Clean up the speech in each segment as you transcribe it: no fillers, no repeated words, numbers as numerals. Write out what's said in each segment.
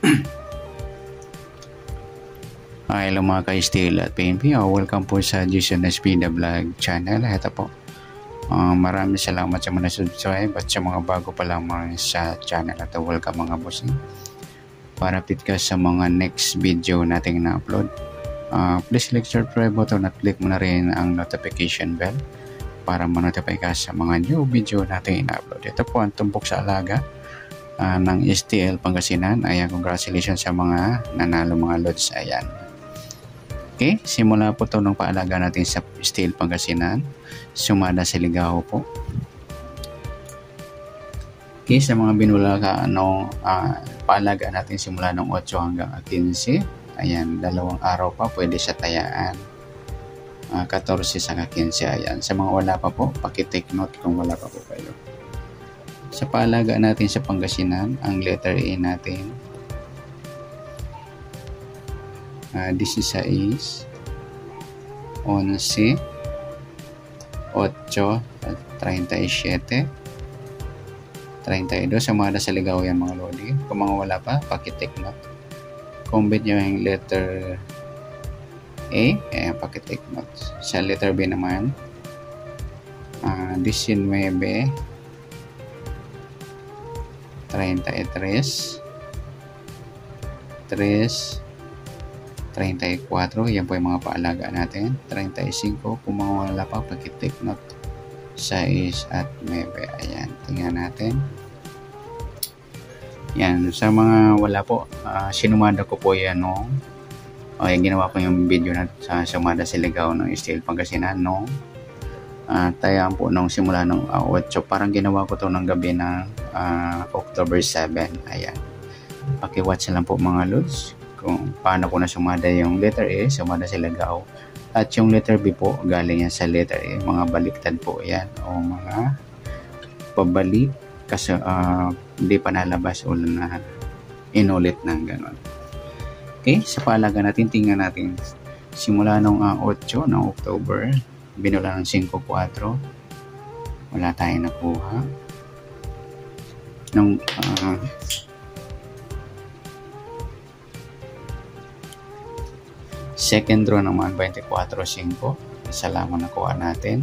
Hello mga ka-Steel at PNP. Welcome po sa Jason Espida Vlog channel. Ito po. Maraming salamat sa mga subscribe at sa mga bago pa lamang sa channel. At welcome mga bossing. Para update ka sa mga next video nating na-upload. Please click subscribe button at click mo na rin ang notification bell para ma-notify ka sa mga new video nating na-upload. Ito po ang tumbok sa alaga ng STL Pangasinan. Ayan, congratulations sa mga nanalo mga lods. Ayan. Okay, simula po ito ng paalaga natin sa STL Pangasinan. Sumada sa Ligao po. Okay, sa mga binulaga paalaga natin simula ng 8 hanggang 15. Ayan, 2 araw pa pwede sa tayaan. 14 sa 15. Ayan, sa mga wala pa po, pakitake note kung wala pa po kayo. Sa paalaga natin sa Pangasinan, ang letter A natin 16, 11, 8, 37, 32. Sa mga nasa Ligao yan mga lodi. Kung mga wala pa, pakitake note. Combine nyo yung letter A, ayan, pakitake note. Sa letter B naman, 19, 33, 3, 34, yan po yung mga paalaga natin. 35, kung mga wala pa, pakitake note. 6 at 9, ayan, tingnan natin. Yan, sa mga wala po, sinumada ko po yan nung yung ginawa ko yung video na sa sumada sa Ligao ng STL Pangasinan nung tayaan po nung simula ng 8, parang ginawa ko to ng gabi ng October 7, ayan. Paki-watch lang po mga lods kung paano po na sumada yung letter A, sumada sa Ligao. At yung letter B po, galing yan sa letter A. Mga baliktad po yan o mga pabalik kasi hindi pa nalabas o na inulit ng gano'n. Okay, sa paalaga natin, tingnan natin. Simula nung 8 ng October, binula ng 5-4. Wala tayong nakuha. Nung second draw naman 24-5. Isa lamang nakuha natin.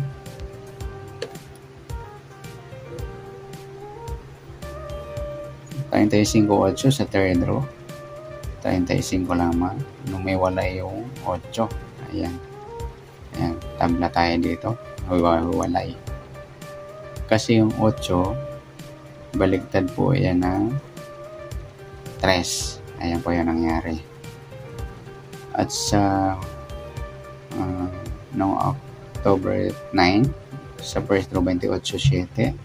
Tayo 5-8 sa third draw. 35 lamang. Nung may wala yung 8. Ayan. Ayan. Tabla tayo dito. Walay. Kasi yung 8 baligtad po yan ng 3. Ayan po yung nangyari. At sa noong October 9 sa first draw 28-7,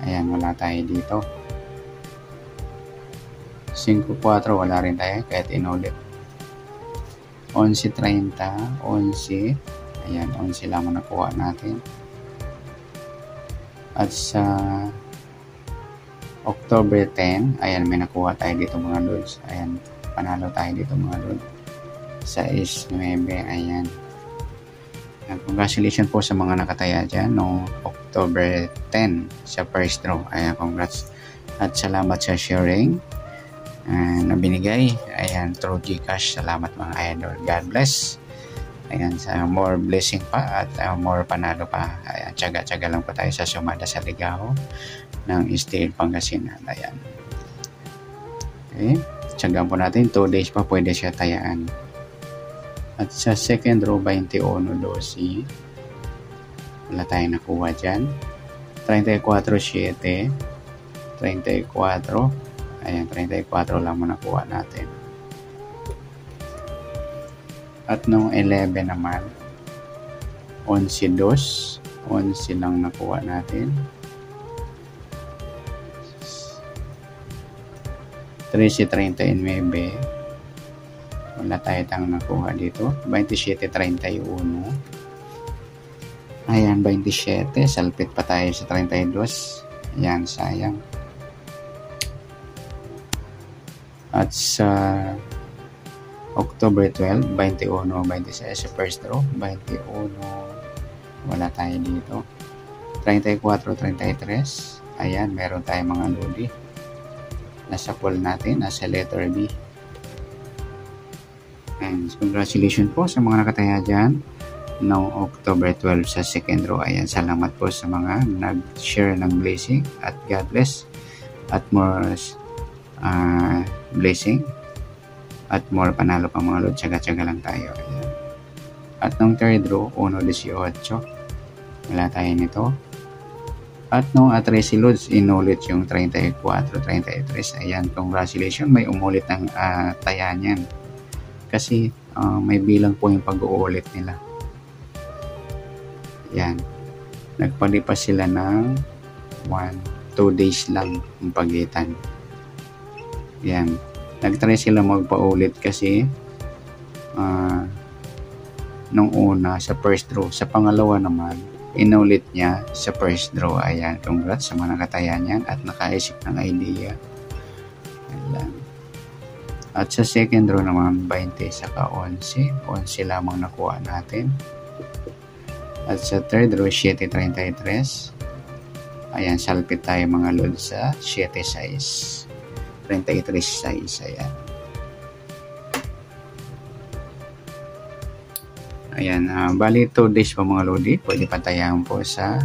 ayan, wala tayo dito. 5-4, wala rin tayo kahit inulit. 11-30, 11, ayan, 11 lamang nakuha natin. At sa October 10, ayan, may nakuha tayo dito mga lods. Ayan, panalo tayo dito mga lods. 6-9, ayan. Congratulations po sa mga nakataya dyan noong October 10 sa first draw. Ayan, congrats. At salamat sa sharing na binigay. Ayan, through Gcash. Salamat mga idol. God bless. Ayan, sa more blessing pa at more panalo pa. Ayan, tsaga-tsaga lang po tayo sa sumada sa Ligao ng STL Pangasinan. Ayan. Okay. Tsagaan po natin. 2 days pa pwede siya tayaan. At sa second row 21-12, wala tayong nakuha dyan. 34-7, 34, ayan, 34 lang mo nakuha natin. At nung 11 naman, 11-2, 11 lang nakuha natin. 13-39, wala tayo tang nakuha dito. 27-31, ayan, 27, salpit pa tayo sa 32, ayan, sayang. At sa October 12, 21-26 sa first draw, 21, wala tayo dito. 34-33, ayan, meron tayong mga lodi. nasa poll natin, nasa letter B. And congratulations po sa mga nakataya dyan noong October 12 sa second row. Ayan, salamat po sa mga nag-share ng blessing at God bless at more blessing at more panalo pa mga Lord. Tsaga-tsaga lang tayo. Ayan. At nung third row, 1-18. Wala tayo nito. At nung at-13 Lods, inulit yung 34-33. Ayan, congratulations. May umulit ng taya niyan. Kasi may bilang po yung pag-uulit nila. Yan. Nagpalipas sila ng 1-2 days lang yung pagitan. Yan. Nagtry sila magpaulit kasi nung una sa first draw. Sa pangalawa naman, inulit niya sa first draw. Ayan. Congrats sa mga nakataya niyan at nakaisip ng idea. Ayan. At sa second row naman, 20 saka 11. 11 lamang nakuha natin. At sa third row, 7-33. Ayan, salpit tayo mga Lord sa 7 size. 33 size. Ayan. Ayan, bali 2 days pa mga Lodi. Pwede patayan po sa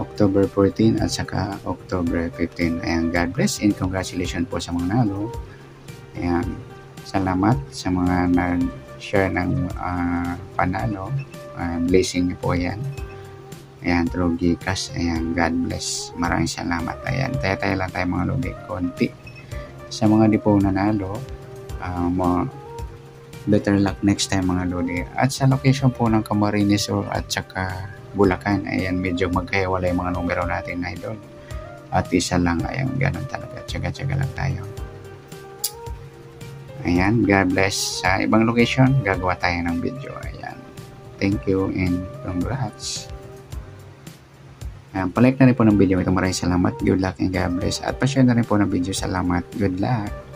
October 14 at saka October 15. Ayan, God bless and congratulations po sa mga nalo. Ayan, salamat sa mga nag-share ng panalo. Blessing niyo po yan. Ayan, through Gcash. Ayan, God bless. Maraming salamat. Ayan, tayo lang tayo mga Lodi. Konti. Sa mga di po nanalo, better luck next time mga Lodi. At sa location po ng Camarines Sur at saka Bulacan, ayan, medyo magkahiwalay mga numero natin na idol. At isa lang, ayan, ganun talaga. Tsaga-tsaga lang tayo. Ayan, God bless. Sa ibang location, gagawa tayo ng video. Ayan. Thank you and congrats. Palike na rin po ng video ito. Maraming salamat. Good luck and God bless. At pa-share na rin po ng video. Salamat. Good luck.